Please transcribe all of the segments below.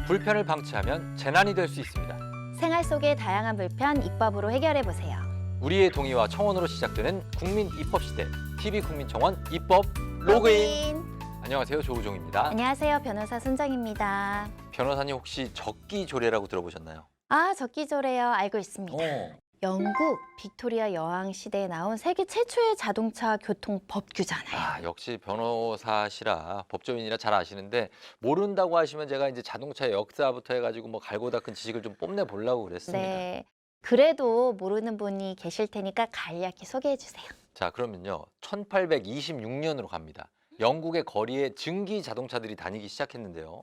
불편을 방치하면 재난이 될 수 있습니다. 생활 속의 다양한 불편 입법으로 해결해 보세요. 우리의 동의와 청원으로 시작되는 국민 입법 시대 TV 국민청원 입법 로그인. 안녕하세요, 조우종입니다. 안녕하세요, 변호사 손정입니다. 변호사님 혹시 적기조례라고 들어보셨나요? 아, 적기조례요. 알고 있습니다. 어. 영국 빅토리아 여왕 시대에 나온 세계 최초의 자동차 교통 법규잖아요. 아, 역시 변호사시라 법조인이라 잘 아시는데 모른다고 하시면 제가 이제 자동차의 역사부터 해가지고 뭐 갈고 닦은 지식을 좀 뽐내 보려고 그랬습니다. 네. 그래도 모르는 분이 계실 테니까 간략히 소개해 주세요. 자, 그러면요. 1826년으로 갑니다. 영국의 거리에 증기 자동차들이 다니기 시작했는데요.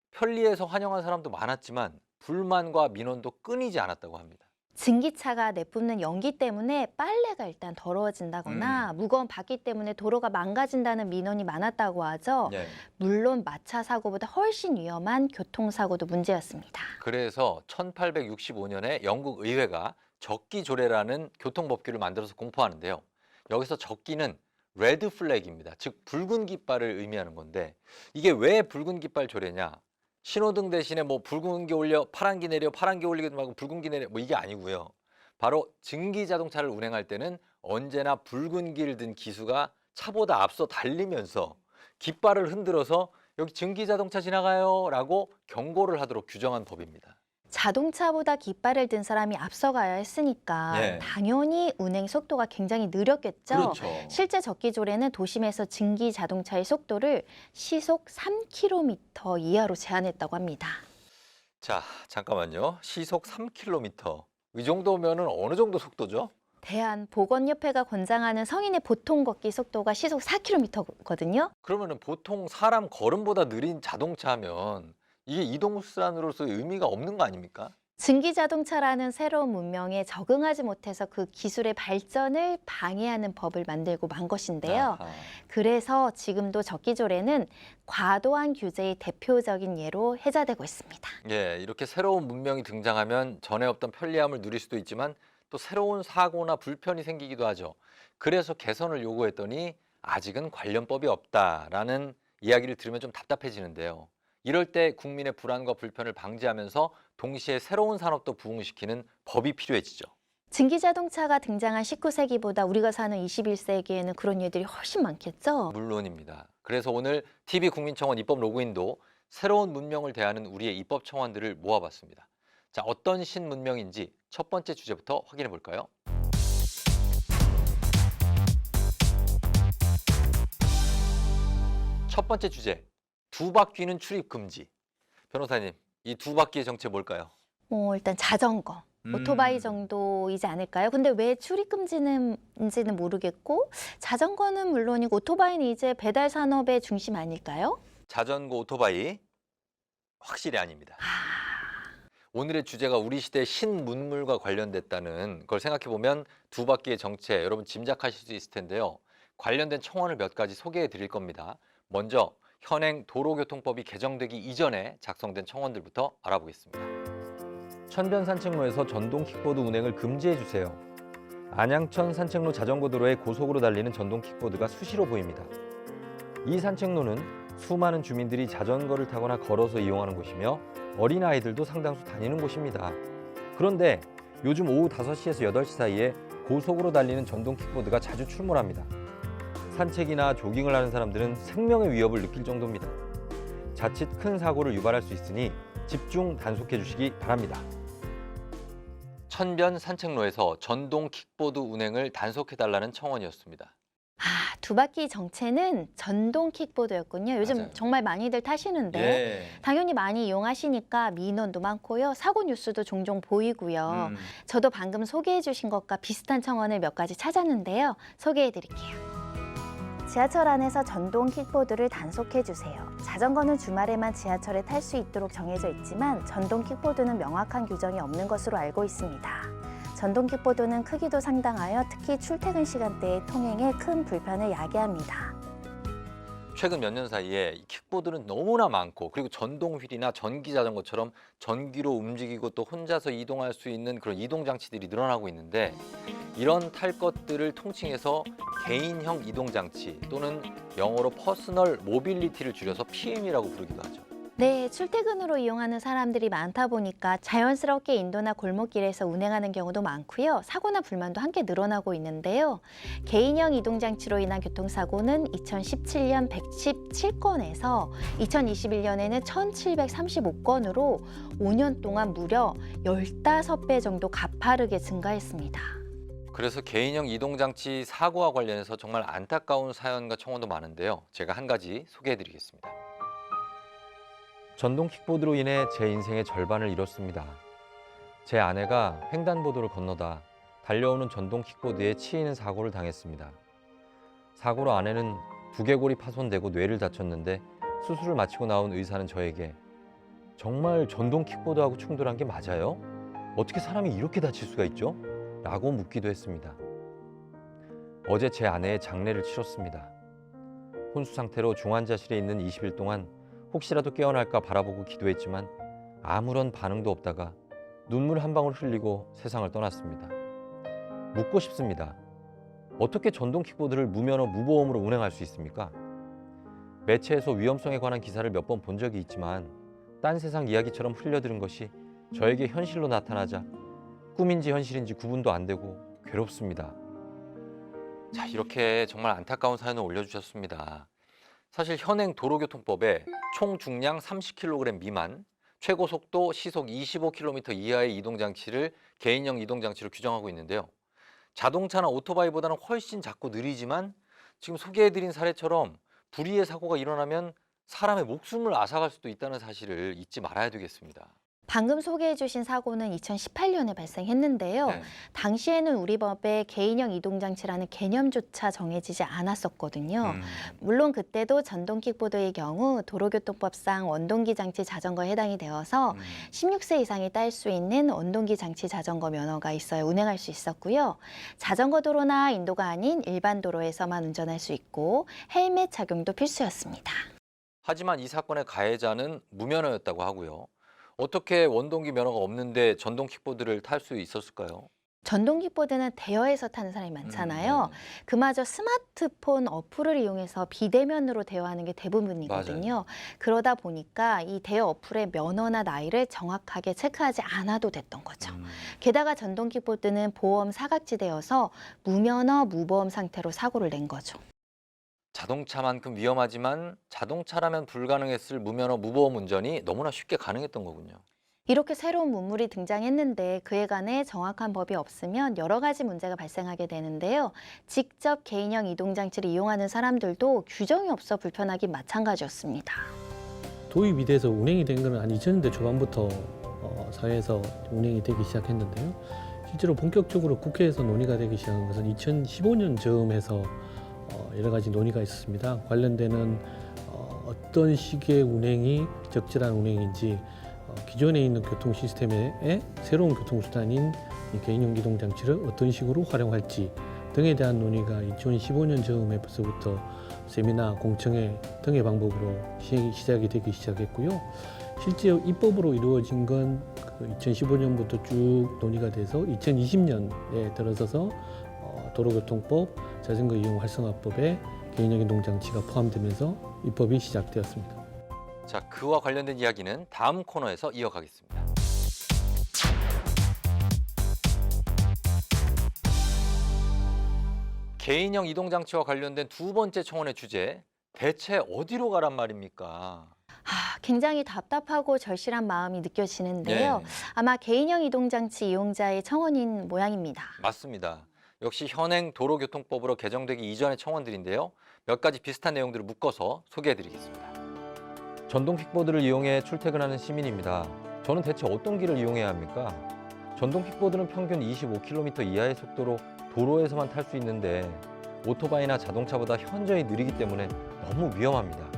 편리해서 환영한 사람도 많았지만 불만과 민원도 끊이지 않았다고 합니다. 증기차가 내뿜는 연기 때문에 빨래가 일단 더러워진다거나 무거운 바퀴 때문에 도로가 망가진다는 민원이 많았다고 하죠. 네. 물론 마차 사고보다 훨씬 위험한 교통사고도 문제였습니다. 그래서 1865년에 영국 의회가 적기조례라는 교통법규를 만들어서 공포하는데요. 여기서 적기는 레드 플래그입니다. 즉 붉은 깃발을 의미하는 건데 이게 왜 붉은 깃발 조례냐? 신호등 대신에 뭐 붉은 기 올려 파란 기 내려 파란 기 올리지 말고 붉은 기 내려 뭐 이게 아니고요. 바로 증기 자동차를 운행할 때는 언제나 붉은 기를 든 기수가 차보다 앞서 달리면서 깃발을 흔들어서 여기 증기 자동차 지나가요라고 경고를 하도록 규정한 법입니다. 자동차보다 깃발을 든 사람이 앞서가야 했으니까 네. 당연히 운행 속도가 굉장히 느렸겠죠. 그렇죠. 실제 적기조례는 도심에서 증기 자동차의 속도를 시속 3km 이하로 제한했다고 합니다. 자, 잠깐만요. 시속 3km. 이 정도면은 어느 정도 속도죠? 대한보건협회가 권장하는 성인의 보통 걷기 속도가 시속 4km거든요. 그러면은 보통 사람 걸음보다 느린 자동차 하면 이게 이동수단으로서 의미가 없는 거 아닙니까? 증기자동차라는 새로운 문명에 적응하지 못해서 그 기술의 발전을 방해하는 법을 만들고 만 것인데요. 아하. 그래서 지금도 적기조례는 과도한 규제의 대표적인 예로 해자되고 있습니다. 예, 이렇게 새로운 문명이 등장하면 전에 없던 편리함을 누릴 수도 있지만 또 새로운 사고나 불편이 생기기도 하죠. 그래서 개선을 요구했더니 아직은 관련법이 없다라는 이야기를 들으면 좀 답답해지는데요. 이럴 때 국민의 불안과 불편을 방지하면서 동시에 새로운 산업도 부흥시키는 법이 필요해지죠. 증기자동차가 등장한 19세기보다 우리가 사는 21세기에는 그런 일들이 훨씬 많겠죠? 물론입니다. 그래서 오늘 TV 국민청원 입법 로그인도 새로운 문명을 대하는 우리의 입법 청원들을 모아봤습니다. 자, 어떤 신문명인지 첫 번째 주제부터 확인해 볼까요? 첫 번째 주제, 두 바퀴는 출입 금지. 변호사님, 이 두 바퀴의 정체 뭘까요? 일단 자전거, 오토바이 정도이지 않을까요? 근데 왜 출입금지인지는 모르겠고 자전거는 물론이고 오토바이는 이제 배달 산업의 중심 아닐까요? 자전거, 오토바이 확실히 아닙니다. 오늘의 주제가 우리 시대 신문물과 관련됐다는 걸 생각해 보면 두 바퀴의 정체 여러분 짐작하실 수 있을 텐데요. 관련된 청원을 몇 가지 소개해 드릴 겁니다. 먼저 현행 도로교통법이 개정되기 이전에 작성된 청원들부터 알아보겠습니다. 천변 산책로에서 전동 킥보드 운행을 금지해 주세요. 안양천 산책로 자전거 도로에 고속으로 달리는 전동 킥보드가 수시로 보입니다. 이 산책로는 수많은 주민들이 자전거를 타거나 걸어서 이용하는 곳이며 어린아이들도 상당수 다니는 곳입니다. 그런데 요즘 오후 5시에서 8시 사이에 고속으로 달리는 전동 킥보드가 자주 출몰합니다. 산책이나 조깅을 하는 사람들은 생명의 위협을 느낄 정도입니다. 자칫 큰 사고를 유발할 수 있으니 집중 단속해 주시기 바랍니다. 천변 산책로에서 전동 킥보드 운행을 단속해달라는 청원이었습니다. 두 바퀴 정체는 전동 킥보드였군요. 요즘 맞아요. 정말 많이들 타시는데 당연히 많이 이용하시니까 민원도 많고요. 사고 뉴스도 종종 보이고요. 저도 방금 소개해 주신 것과 비슷한 청원을 몇 가지 찾았는데요. 소개해 드릴게요. 지하철 안에서 전동 킥보드를 단속해 주세요. 자전거는 주말에만 지하철에 탈 수 있도록 정해져 있지만 전동 킥보드는 명확한 규정이 없는 것으로 알고 있습니다. 전동 킥보드는 크기도 상당하여 특히 출퇴근 시간대의 통행에 큰 불편을 야기합니다. 최근 몇 년 사이에 이 킥보드는 너무나 많고 그리고 전동 휠이나 전기 자전거처럼 전기로 움직이고 또 혼자서 이동할 수 있는 그런 이동 장치들이 늘어나고 있는데 이런 탈 것들을 통칭해서 개인형 이동 장치 또는 영어로 퍼스널 모빌리티를 줄여서 PM이라고 부르기도 하죠. 네, 출퇴근으로 이용하는 사람들이 많다 보니까 자연스럽게 인도나 골목길에서 운행하는 경우도 많고요. 사고나 불만도 함께 늘어나고 있는데요. 개인형 이동장치로 인한 교통사고는 2017년 117건에서 2021년에는 1735건으로 5년 동안 무려 15배 정도 가파르게 증가했습니다. 그래서 개인형 이동장치 사고와 관련해서 정말 안타까운 사연과 청원도 많은데요. 제가 한 가지 소개해드리겠습니다. 전동 킥보드로 인해 제 인생의 절반을 잃었습니다. 제 아내가 횡단보도를 건너다 달려오는 전동 킥보드에 치이는 사고를 당했습니다. 사고로 아내는 두개골이 파손되고 뇌를 다쳤는데 수술을 마치고 나온 의사는 저에게 정말 전동 킥보드하고 충돌한 게 맞아요? 어떻게 사람이 이렇게 다칠 수가 있죠? 라고 묻기도 했습니다. 어제 제 아내의 장례를 치렀습니다. 혼수 상태로 중환자실에 있는 20일 동안 혹시라도 깨어날까 바라보고 기도했지만 아무런 반응도 없다가 눈물 한 방울 흘리고 세상을 떠났습니다. 묻고 싶습니다. 어떻게 전동 킥보드를 무면허 무보험으로 운행할 수 있습니까? 매체에서 위험성에 관한 기사를 몇 번 본 적이 있지만 딴 세상 이야기처럼 흘려들은 것이 저에게 현실로 나타나자 꿈인지 현실인지 구분도 안 되고 괴롭습니다. 자, 이렇게 정말 안타까운 사연을 올려주셨습니다. 사실 현행 도로교통법에 총 중량 30kg 미만, 최고 속도 시속 25km 이하의 이동장치를 개인형 이동장치로 규정하고 있는데요. 자동차나 오토바이보다는 훨씬 작고 느리지만 지금 소개해드린 사례처럼 불의의 사고가 일어나면 사람의 목숨을 앗아갈 수도 있다는 사실을 잊지 말아야 되겠습니다. 방금 소개해 주신 사고는 2018년에 발생했는데요. 네. 당시에는 우리 법에 개인형 이동장치라는 개념조차 정해지지 않았었거든요. 물론 그때도 전동 킥보드의 경우 도로교통법상 원동기 장치 자전거에 해당이 되어서 16세 이상이 딸 수 있는 원동기 장치 자전거 면허가 있어야 운행할 수 있었고요. 자전거 도로나 인도가 아닌 일반 도로에서만 운전할 수 있고 헬멧 착용도 필수였습니다. 하지만 이 사건의 가해자는 무면허였다고 하고요. 어떻게 원동기 면허가 없는데 전동 킥보드를 탈 수 있었을까요? 전동 킥보드는 대여해서 타는 사람이 많잖아요. 그마저 스마트폰 어플을 이용해서 비대면으로 대여하는 게 대부분이거든요. 맞아요. 그러다 보니까 이 대여 어플의 면허나 나이를 정확하게 체크하지 않아도 됐던 거죠. 게다가 전동 킥보드는 보험 사각지대여서 무면허, 무보험 상태로 사고를 낸 거죠. 자동차만큼 위험하지만 자동차라면 불가능했을 무면허 무보험 운전이 너무나 쉽게 가능했던 거군요. 이렇게 새로운 문물이 등장했는데 그에 관해 정확한 법이 없으면 여러 가지 문제가 발생하게 되는데요. 직접 개인형 이동장치를 이용하는 사람들도 규정이 없어 불편하기 마찬가지였습니다. 도입이 돼서 운행이 된 것은 한 2000년대 초반부터 사회에서 운행이 되기 시작했는데요. 실제로 본격적으로 국회에서 논의가 되기 시작한 것은 2015년 즈음에서 여러 가지 논의가 있었습니다. 관련되는 어떤 식의 운행이 적절한 운행인지 기존에 있는 교통 시스템의 새로운 교통수단인 이 개인형 기동장치를 어떤 식으로 활용할지 등에 대한 논의가 2015년 즈음에서부터 세미나, 공청회 등의 방법으로 시작이 되기 시작했고요. 실제 입법으로 이루어진 건 2015년부터 쭉 논의가 돼서 2020년에 들어서서 도로교통법, 자전거 이용 활성화법에 개인형 이동장치가 포함되면서 입법이 시작되었습니다. 자, 그와 관련된 이야기는 다음 코너에서 이어가겠습니다. 개인형 이동장치와 관련된 두 번째 청원의 주제, 대체 어디로 가란 말입니까? 굉장히 답답하고 절실한 마음이 느껴지는데요. 네. 아마 개인형 이동장치 이용자의 청원인 모양입니다. 맞습니다. 역시 현행 도로교통법으로 개정되기 이전의 청원들인데요. 몇 가지 비슷한 내용들을 묶어서 소개해드리겠습니다. 전동 킥보드를 이용해 출퇴근하는 시민입니다. 저는 대체 어떤 길을 이용해야 합니까? 전동 킥보드는 평균 25km 이하의 속도로 도로에서만 탈 수 있는데 오토바이나 자동차보다 현저히 느리기 때문에 너무 위험합니다.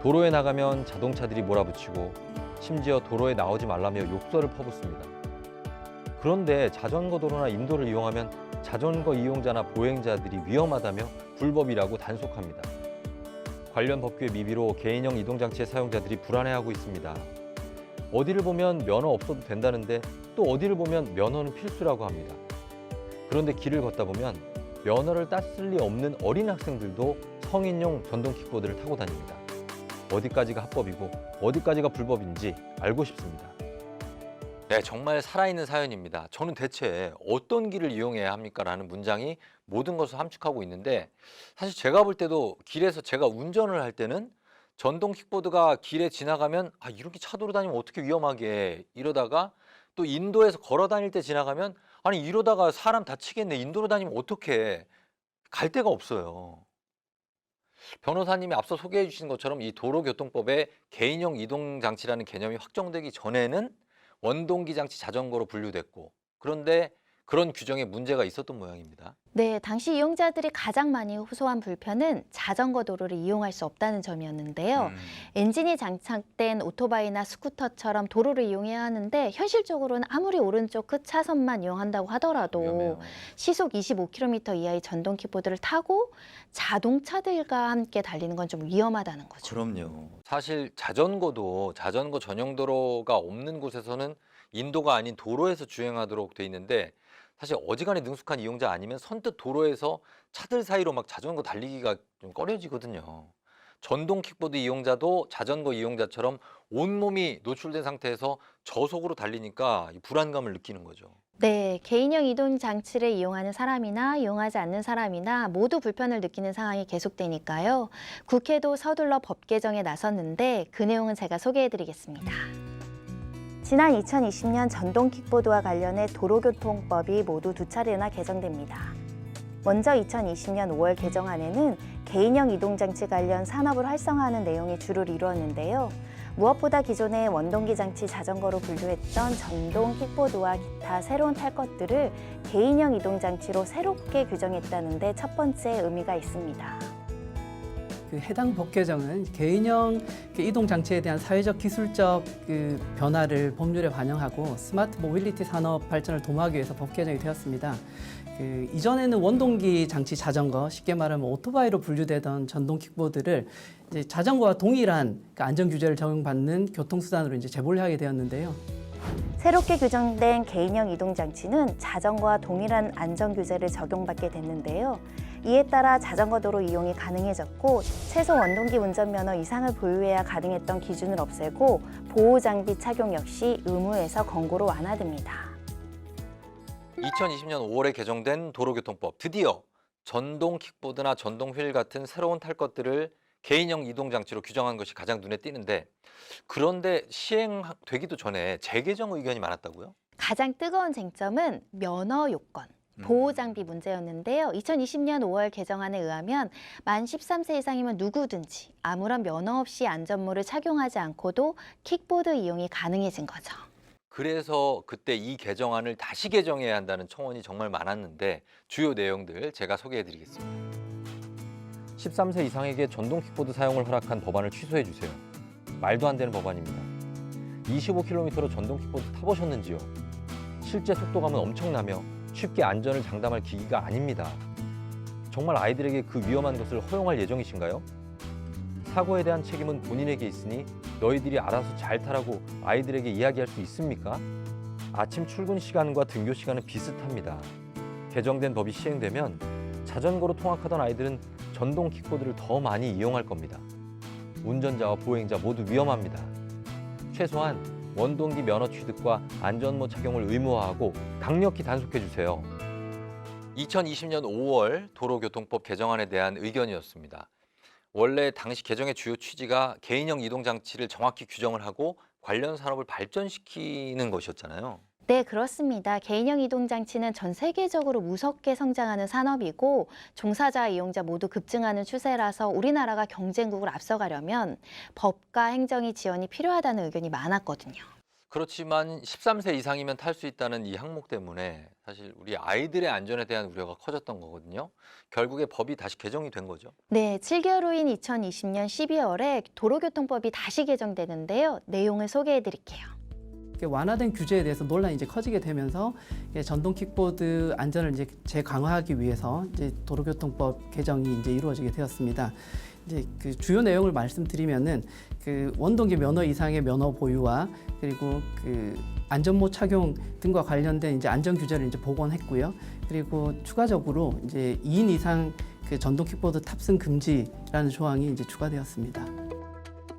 도로에 나가면 자동차들이 몰아붙이고 심지어 도로에 나오지 말라며 욕설을 퍼붓습니다. 그런데 자전거 도로나 인도를 이용하면 자전거 이용자나 보행자들이 위험하다며 불법이라고 단속합니다. 관련 법규의 미비로 개인형 이동장치의 사용자들이 불안해하고 있습니다. 어디를 보면 면허 없어도 된다는데 또 어디를 보면 면허는 필수라고 합니다. 그런데 길을 걷다 보면 면허를 땄을 리 없는 어린 학생들도 성인용 전동 킥보드를 타고 다닙니다. 어디까지가 합법이고 어디까지가 불법인지 알고 싶습니다. 네, 정말 살아있는 사연입니다. 저는 대체 어떤 길을 이용해야 합니까? 라는 문장이 모든 것을 함축하고 있는데, 사실 제가 볼 때도 길에서 제가 운전을 할 때는 전동 킥보드가 길에 지나가면 이렇게 차도로 다니면 어떻게 위험하게, 이러다가 또 인도에서 걸어 다닐 때 지나가면 아니 이러다가 사람 다치겠네, 인도로 다니면 어떡해, 갈 데가 없어요. 변호사님이 앞서 소개해 주신 것처럼 이 도로교통법에 개인형 이동장치라는 개념이 확정되기 전에는 원동기 장치 자전거로 분류됐고, 그런데 그런 규정에 문제가 있었던 모양입니다. 네, 당시 이용자들이 가장 많이 호소한 불편은 자전거 도로를 이용할 수 없다는 점이었는데요. 엔진이 장착된 오토바이나 스쿠터처럼 도로를 이용해야 하는데 현실적으로는 아무리 오른쪽 끝 차선만 이용한다고 하더라도 위험해요. 시속 25km 이하의 전동 킥보드를 타고 자동차들과 함께 달리는 건 좀 위험하다는 거죠. 그럼요. 사실 자전거도 자전거 전용 도로가 없는 곳에서는 인도가 아닌 도로에서 주행하도록 돼 있는데, 사실 어지간히 능숙한 이용자 아니면 선뜻 도로에서 차들 사이로 막 자전거 달리기가 좀 꺼려지거든요. 전동 킥보드 이용자도 자전거 이용자처럼 온몸이 노출된 상태에서 저속으로 달리니까 이 불안감을 느끼는 거죠. 네, 개인형 이동 장치를 이용하는 사람이나 이용하지 않는 사람이나 모두 불편을 느끼는 상황이 계속되니까요. 국회도 서둘러 법 개정에 나섰는데 그 내용은 제가 소개해드리겠습니다. 지난 2020년 전동 킥보드와 관련해 도로교통법이 모두 2차례나 개정됩니다. 먼저 2020년 5월 개정안에는 개인형 이동장치 관련 산업을 활성화하는 내용이 주를 이루었는데요. 무엇보다 기존의 원동기 장치 자전거로 분류했던 전동 킥보드와 기타 새로운 탈 것들을 개인형 이동장치로 새롭게 규정했다는 데 첫 번째 의미가 있습니다. 그 해당 법 개정은 개인형 이동 장치에 대한 사회적 기술적 변화를 법률에 반영하고 스마트 모빌리티 산업 발전을 도모하기 위해서 법 개정이 되었습니다. 이전에는 원동기 장치 자전거, 쉽게 말하면 오토바이로 분류되던 전동 킥보드를 이제 자전거와 동일한 안전 규제를 적용받는 교통수단으로 이제 제보를 하게 되었는데요. 새롭게 규정된 개인형 이동장치는 자전거와 동일한 안전규제를 적용받게 됐는데요. 이에 따라 자전거 도로 이용이 가능해졌고 최소 원동기 운전면허 이상을 보유해야 가능했던 기준을 없애고 보호장비 착용 역시 의무에서 권고로 완화됩니다. 2020년 5월에 개정된 도로교통법, 드디어 전동 킥보드나 전동 휠 같은 새로운 탈 것들을 개인형 이동장치로 규정한 것이 가장 눈에 띄는데, 그런데 시행되기도 전에 재개정 의견이 많았다고요? 가장 뜨거운 쟁점은 면허 요건, 보호장비 문제였는데요. 2020년 5월 개정안에 의하면 만 13세 이상이면 누구든지 아무런 면허 없이 안전모를 착용하지 않고도 킥보드 이용이 가능해진 거죠. 그래서 그때 이 개정안을 다시 개정해야 한다는 청원이 정말 많았는데, 주요 내용들 제가 소개해 드리겠습니다. 13세 이상에게 전동 킥보드 사용을 허락한 법안을 취소해 주세요. 말도 안 되는 법안입니다. 25km로 전동 킥보드 타보셨는지요? 실제 속도감은 엄청나며 쉽게 안전을 장담할 기기가 아닙니다. 정말 아이들에게 그 위험한 것을 허용할 예정이신가요? 사고에 대한 책임은 본인에게 있으니 너희들이 알아서 잘 타라고 아이들에게 이야기할 수 있습니까? 아침 출근 시간과 등교 시간은 비슷합니다. 개정된 법이 시행되면 자전거로 통학하던 아이들은 전동 킥보드를 더 많이 이용할 겁니다. 운전자와 보행자 모두 위험합니다. 최소한 원동기 면허 취득과 안전모 착용을 의무화하고 강력히 단속해 주세요. 2020년 5월 도로교통법 개정안에 대한 의견이었습니다. 원래 당시 개정의 주요 취지가 개인형 이동장치를 정확히 규정을 하고 관련 산업을 발전시키는 것이었잖아요. 네, 그렇습니다. 개인형 이동장치는 전 세계적으로 무섭게 성장하는 산업이고 종사자, 이용자 모두 급증하는 추세라서 우리나라가 경쟁국을 앞서가려면 법과 행정의 지원이 필요하다는 의견이 많았거든요. 그렇지만 13세 이상이면 탈 수 있다는 이 항목 때문에 사실 우리 아이들의 안전에 대한 우려가 커졌던 거거든요. 결국에 법이 다시 개정이 된 거죠. 네, 7개월 후인 2020년 12월에 도로교통법이 다시 개정되는데요. 내용을 소개해 드릴게요. 완화된 규제에 대해서 논란이 이제 커지게 되면서 전동 킥보드 안전을 이제 재강화하기 위해서 이제 도로교통법 개정이 이제 이루어지게 되었습니다. 이제 그 주요 내용을 말씀드리면은 그 원동기 면허 이상의 면허 보유와 그리고 그 안전모 착용 등과 관련된 이제 안전 규제를 이제 복원했고요. 그리고 추가적으로 이제 2인 이상 그 전동 킥보드 탑승 금지라는 조항이 이제 추가되었습니다.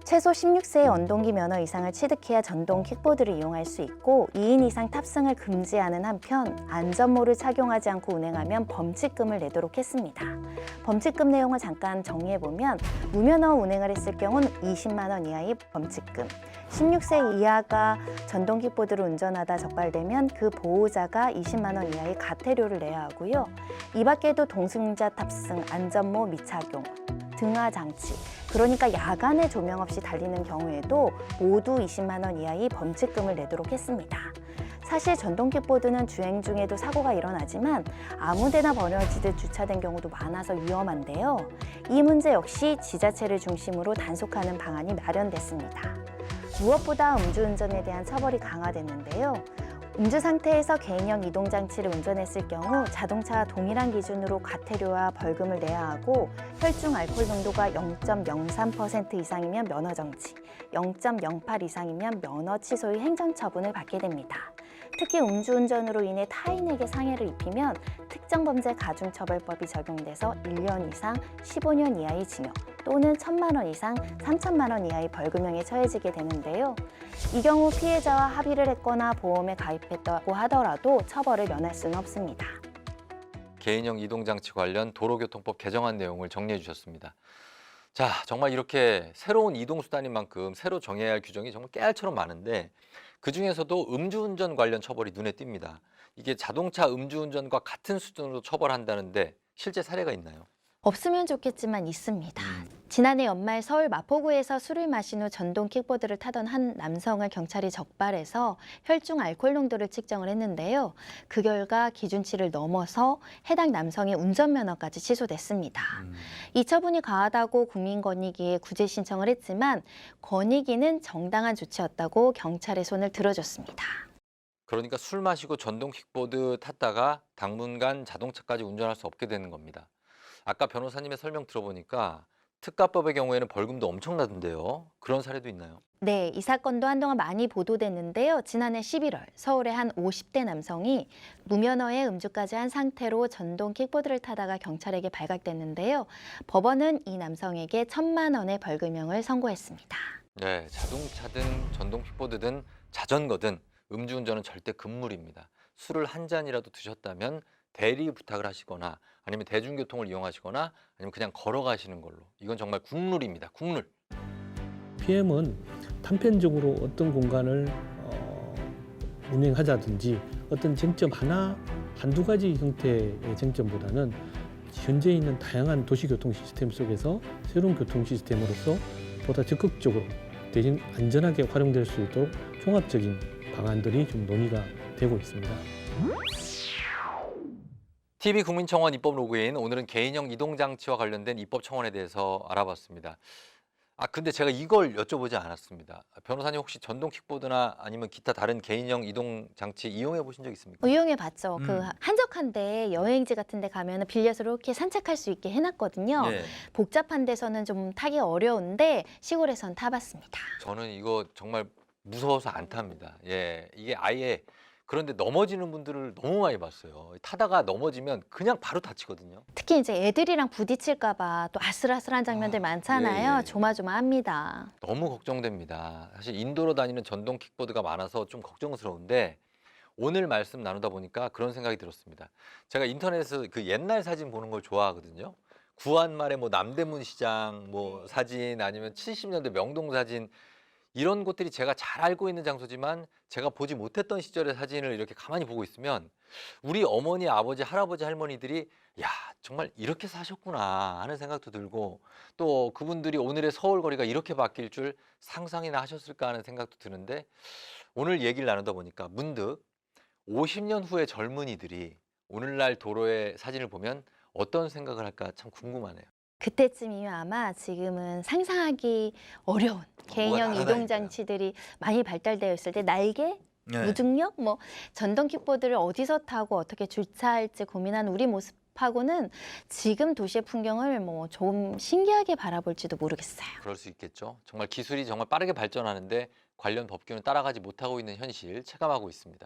최소 16세의 원동기 면허 이상을 취득해야 전동 킥보드를 이용할 수 있고 2인 이상 탑승을 금지하는 한편 안전모를 착용하지 않고 운행하면 범칙금을 내도록 했습니다. 범칙금 내용을 잠깐 정리해보면 무면허 운행을 했을 경우는 20만 원 이하의 범칙금, 16세 이하가 전동 킥보드를 운전하다 적발되면 그 보호자가 20만 원 이하의 과태료를 내야 하고요. 이 밖에도 동승자 탑승, 안전모 미착용, 등하 장치, 그러니까 야간에 조명 없이 달리는 경우에도 모두 20만 원 이하의 범칙금을 내도록 했습니다. 사실 전동 킥보드는 주행 중에도 사고가 일어나지만 아무데나 버려지듯 주차된 경우도 많아서 위험한데요. 이 문제 역시 지자체를 중심으로 단속하는 방안이 마련됐습니다. 무엇보다 음주운전에 대한 처벌이 강화됐는데요. 음주 상태에서 개인형 이동장치를 운전했을 경우 자동차와 동일한 기준으로 과태료와 벌금을 내야 하고 혈중 알코올 농도가 0.03% 이상이면 면허 정지, 0.08 이상이면 면허 취소의 행정처분을 받게 됩니다. 특히 음주운전으로 인해 타인에게 상해를 입히면 특정범죄 가중처벌법이 적용돼서 1년 이상 15년 이하의 징역 또는 1,000만 원 이상 3,000만 원 이하의 벌금형에 처해지게 되는데요. 이 경우 피해자와 합의를 했거나 보험에 가입했다고 하더라도 처벌을 면할 수는 없습니다. 개인형 이동장치 관련 도로교통법 개정안 내용을 정리해 주셨습니다. 자, 정말 이렇게 새로운 이동수단인 만큼 새로 정해야 할 규정이 정말 깨알처럼 많은데 그중에서도 음주운전 관련 처벌이 눈에 띕니다. 이게 자동차 음주운전과 같은 수준으로 처벌한다는데 실제 사례가 있나요? 없으면 좋겠지만 있습니다. 지난해 연말 서울 마포구에서 술을 마신 후 전동 킥보드를 타던 한 남성을 경찰이 적발해서 혈중 알코올 농도를 측정을 했는데요. 그 결과 기준치를 넘어서 해당 남성의 운전면허까지 취소됐습니다. 이 처분이 과하다고 국민권익위에 구제 신청을 했지만 권익위는 정당한 조치였다고 경찰의 손을 들어줬습니다. 그러니까 술 마시고 전동 킥보드 탔다가 당분간 자동차까지 운전할 수 없게 되는 겁니다. 아까 변호사님의 설명 들어보니까 특가법의 경우에는 벌금도 엄청나던데요. 그런 사례도 있나요? 네, 이 사건도 한동안 많이 보도됐는데요. 지난해 11월 서울의 한 50대 남성이 무면허에 음주까지 한 상태로 전동 킥보드를 타다가 경찰에게 발각됐는데요. 법원은 이 남성에게 1,000만 원의 벌금형을 선고했습니다. 네, 자동차든 전동 킥보드든 자전거든 음주운전은 절대 금물입니다. 술을 한 잔이라도 드셨다면 대리 부탁을 하시거나 아니면 대중교통을 이용하시거나 아니면 그냥 걸어가시는 걸로. 이건 정말 국룰입니다. 국룰. PM은 단편적으로 어떤 공간을 운행하자든지 어떤 쟁점 한두 가지 형태의 쟁점보다는 현재 있는 다양한 도시교통 시스템 속에서 새로운 교통 시스템으로서 보다 적극적으로 대신 안전하게 활용될 수 있도록 종합적인 방안들이 좀 논의가 되고 있습니다. TV 국민청원 입법 로그인, 오늘은 개인형 이동장치와 관련된 입법 청원에 대해서 알아봤습니다. 근데 제가 이걸 여쭤보지 않았습니다. 변호사님 혹시 전동 킥보드나 아니면 기타 다른 개인형 이동장치 이용해 보신 적 있습니까? 이용해 봤죠. 그 한적한데 여행지 같은 데 가면 빌려서 이렇게 산책할 수 있게 해놨거든요. 예. 복잡한 데서는 좀 타기 어려운데 시골에선 타봤습니다. 저는 이거 정말 무서워서 안 탑니다. 예, 이게 아예 그런데 넘어지는 분들을 너무 많이 봤어요. 타다가 넘어지면 그냥 바로 다치거든요. 특히 이제 애들이랑 부딪힐까 봐 또 아슬아슬한 장면들 많잖아요. 예, 예. 조마조마합니다. 너무 걱정됩니다. 사실 인도로 다니는 전동 킥보드가 많아서 좀 걱정스러운데 오늘 말씀 나누다 보니까 그런 생각이 들었습니다. 제가 인터넷에서 그 옛날 사진 보는 걸 좋아하거든요. 구한말의 뭐 남대문 시장 뭐 사진 아니면 70년대 명동 사진 이런 곳들이 제가 잘 알고 있는 장소지만 제가 보지 못했던 시절의 사진을 이렇게 가만히 보고 있으면 우리 어머니, 아버지, 할아버지, 할머니들이 야, 정말 이렇게 사셨구나 하는 생각도 들고 또 그분들이 오늘의 서울 거리가 이렇게 바뀔 줄 상상이나 하셨을까 하는 생각도 드는데 오늘 얘기를 나누다 보니까 문득 50년 후의 젊은이들이 오늘날 도로의 사진을 보면 어떤 생각을 할까 참 궁금하네요. 그때쯤이면 아마 지금은 상상하기 어려운 개인형 날아다니까요. 이동장치들이 많이 발달되어 있을 때 날개, 무중력, 뭐 전동 킥보드를 어디서 타고 어떻게 주차할지 고민한 우리 모습하고는 지금 도시의 풍경을 뭐 좀 신기하게 바라볼지도 모르겠어요. 그럴 수 있겠죠. 정말 기술이 정말 빠르게 발전하는데 관련 법규는 따라가지 못하고 있는 현실 체감하고 있습니다.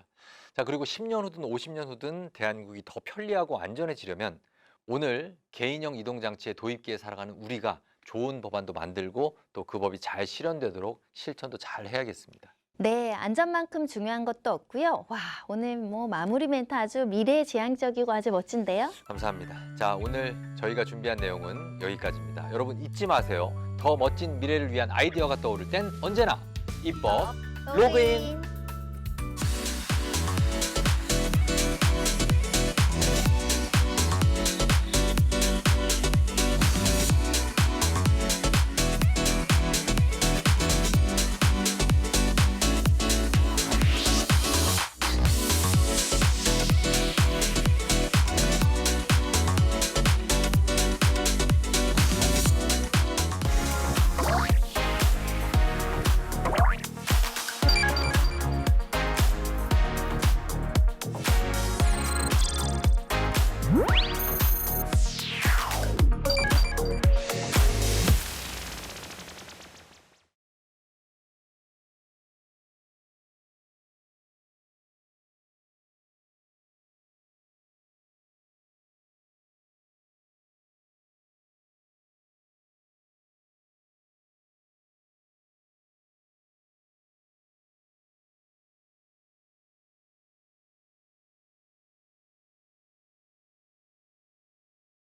자, 그리고 10년 후든 50년 후든 대한민국이 더 편리하고 안전해지려면 오늘 개인형 이동장치의 도입기에 살아가는 우리가 좋은 법안도 만들고 또 그 법이 잘 실현되도록 실천도 잘 해야겠습니다. 네, 안전만큼 중요한 것도 없고요. 와, 오늘 뭐 마무리 멘트 아주 미래지향적이고 아주 멋진데요. 감사합니다. 자, 오늘 저희가 준비한 내용은 여기까지입니다. 여러분 잊지 마세요. 더 멋진 미래를 위한 아이디어가 떠오를 땐 언제나 입법 로그인!